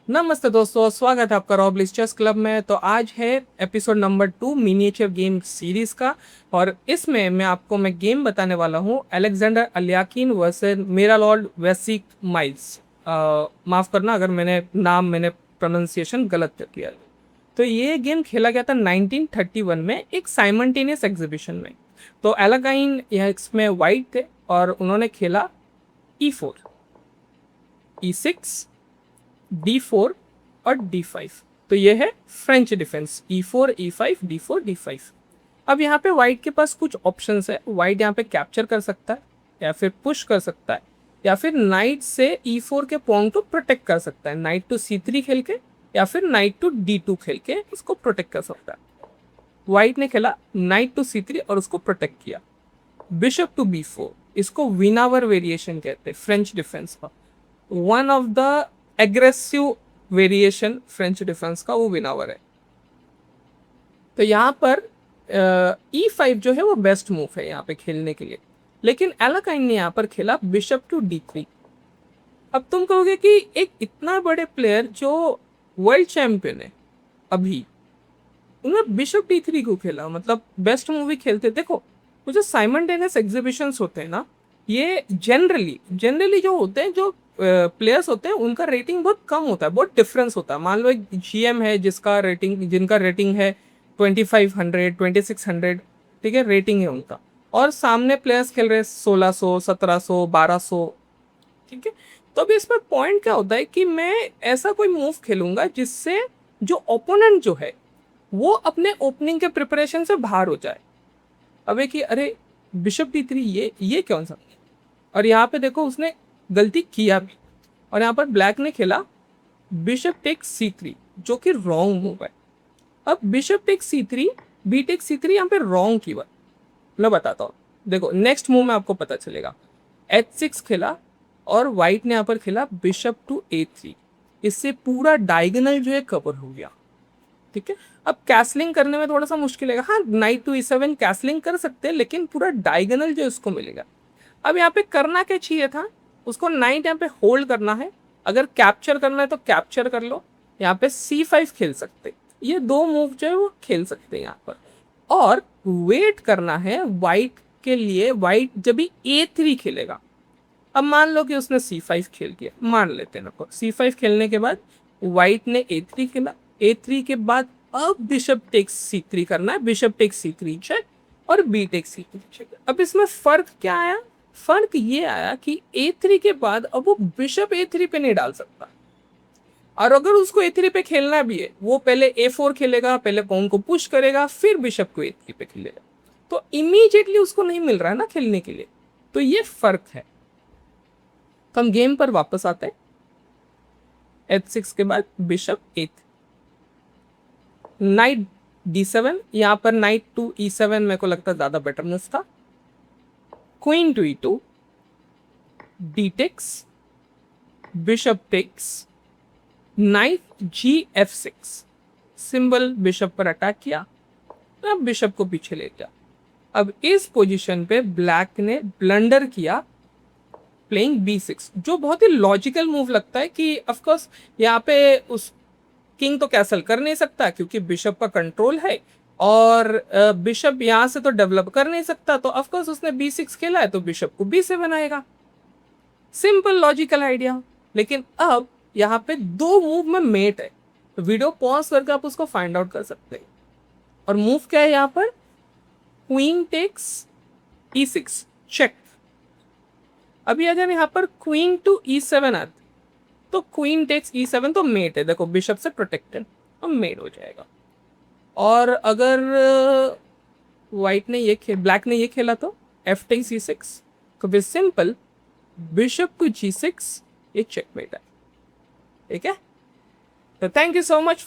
नमस्ते दोस्तों, स्वागत है आपका रॉबलिस चेस क्लब में। तो आज है episode number 2 miniature game series का। और इसमें मैं गेम बताने वाला हूँ अलेक्जेंडर अलियाकिन वर्सेस मेरा लॉर्ड वेसिक माइल्स। माफ़ करना अगर मैंने प्रोनाउंसिएशन गलत कर दिया। तो ये गेम खेला गया था 1931 में एक साइमल्टेनियस एग्जीबिशन में। तो अलाकाइन इसमें वाइट थे और उन्होंने खेला E4, E6, D4 और D5। तो ये है French defence E4, E5, D4, D5। अब यहाँ पे वाइट के पास कुछ ऑप्शंस है। वाइट यहाँ पे कैप्चर कर सकता है या फिर पुश कर सकता है या फिर नाइट से E4 के पॉइंट को प्रोटेक्ट कर सकता है, नाइट टू C3 खेल के या फिर नाइट टू D2 खेल के उसको प्रोटेक्ट कर सकता है। वाइट ने खेला नाइट टू C3 और उसको प्रोटेक्ट किया। बिशप टू B4, इसको विनावर वेरिएशन कहते हैं फ्रेंच डिफेंस का। One of the aggressive variation French defence का वो विनावर है। तो यहाँ पर E5 जो है वो बेस्ट मूव है यहाँ पे खेलने के लिए, लेकिन एलाकाइन ने यहाँ पर खेला बिशप टू D3। अब तुम कहोगे कि एक इतना बड़े प्लेयर जो वर्ल्ड चैंपियन है अभी, उन्होंने बिशप D3 को खेला, मतलब बेस्ट मूवी खेलते। देखो वो जो साइमल्टेनियस एग्जीबिशंस होते हैं ना, ये जनरली जो होते हैं, जो प्लेयर्स होते हैं उनका रेटिंग बहुत कम होता है, बहुत डिफरेंस होता है। मान लो एक GM है जिनका रेटिंग है 2500 2600, ठीक है, रेटिंग है उनका, और सामने प्लेयर्स खेल रहे हैं 1600 1700 1200, ठीक है। तो अभी इसमें पॉइंट क्या होता है कि मैं ऐसा कोई मूव खेलूंगा जिससे जो ओपोनेंट जो है वो अपने ओपनिंग के प्रिपरेशन से बाहर हो जाए। अब है कि अरे बिशप D3 ये कौन सा। और यहाँ पे देखो उसने गलती किया भी, और यहाँ पर ब्लैक ने खेला बिशप टेक C3 जो कि रॉन्ग मूव है। अब bishop take C3, B take C3 यहाँ पे रॉन्ग की बात मैं बताता हूँ। देखो नेक्स्ट मूव में आपको पता चलेगा। H6 खेला और वाइट ने यहाँ पर खेला बिशप टू A3। इससे पूरा डायगोनल जो है कवर हो गया, ठीक है। अब कैसलिंग करने में थोड़ा सा मुश्किल है, हाँ नाइट टू E7 कैसलिंग कर सकते हैं, लेकिन पूरा डायगोनल जो इसको मिलेगा। अब यहाँ पे करना क्या चाहिए था, उसको नाइट यहाँ पे होल्ड करना है। अगर कैप्चर करना है तो कैप्चर कर लो, यहाँ पे C5 खेल सकते, ये दो मूव जो है वो खेल सकते हैं यहाँ पर। और वेट करना है वाइट के लिए, वाइट जब भी A3 खेलेगा। अब मान लो कि उसने C5 खेल किया, मान लेते हैं ना, C5 खेलने के बाद वाइट ने A3 खेला। A3 के बाद अब बिशप टेक C3 करना है, बिशप टेक C3 चेक और बी टेक C3 चेक। अब इसमें फर्क क्या आया, फर्क ये आया कि A3 के बाद अब वो बिशप A3 पे नहीं डाल सकता, और अगर उसको A3 पे खेलना भी है वो पहले A4 खेलेगा, पहले पॉन को पुश करेगा, फिर बिशप को A3 पे खेलेगा। तो इमीडिएटली उसको नहीं मिल रहा है ना खेलने के लिए, तो ये फर्क है। तो हम गेम पर वापस आते हैं। H6 के बाद बिशप A3, नाइट D7, यहाँ पर नाइट टू E7 मेरे को लगता है ज्यादा बेटर मूव था। Queen to E2, D takes, bishop takes, knight G/F6, symbol bishop पर अटैक किया, अब बिशप को पीछे ले गया। अब इस पोजीशन पे ब्लैक ने ब्लंडर किया प्लेइंग B6, जो बहुत ही लॉजिकल मूव लगता है कि ऑफकोर्स यहाँ पे उस किंग तो कैसल कर नहीं सकता क्योंकि बिशप का कंट्रोल है, और बिशप यहाँ से तो डेवलप कर नहीं सकता, तो ऑफकोर्स उसने B6 खेला है तो बिशप को B7 आएगा। Simple logical idea. लेकिन अब यहाँ पे दो मूव में मेट है, तो वीडियो पॉज करके आप उसको फाइंड आउट कर सकते हैं। और मूव क्या है यहाँ पर, क्वीन टेक्स E6 चेक। अभी अगर यहाँ पर क्वीन टू E7 आती तो क्वीन टेक्स E7 तो मेट है, देखो बिशप से प्रोटेक्टेड, तो मेट हो जाएगा। और अगर ब्लैक ने ये खेला तो F टेक्स E6, तो फिर सिंपल बिशप टू G6, ये चेकमेट है, ठीक है। तो थैंक यू सो मच।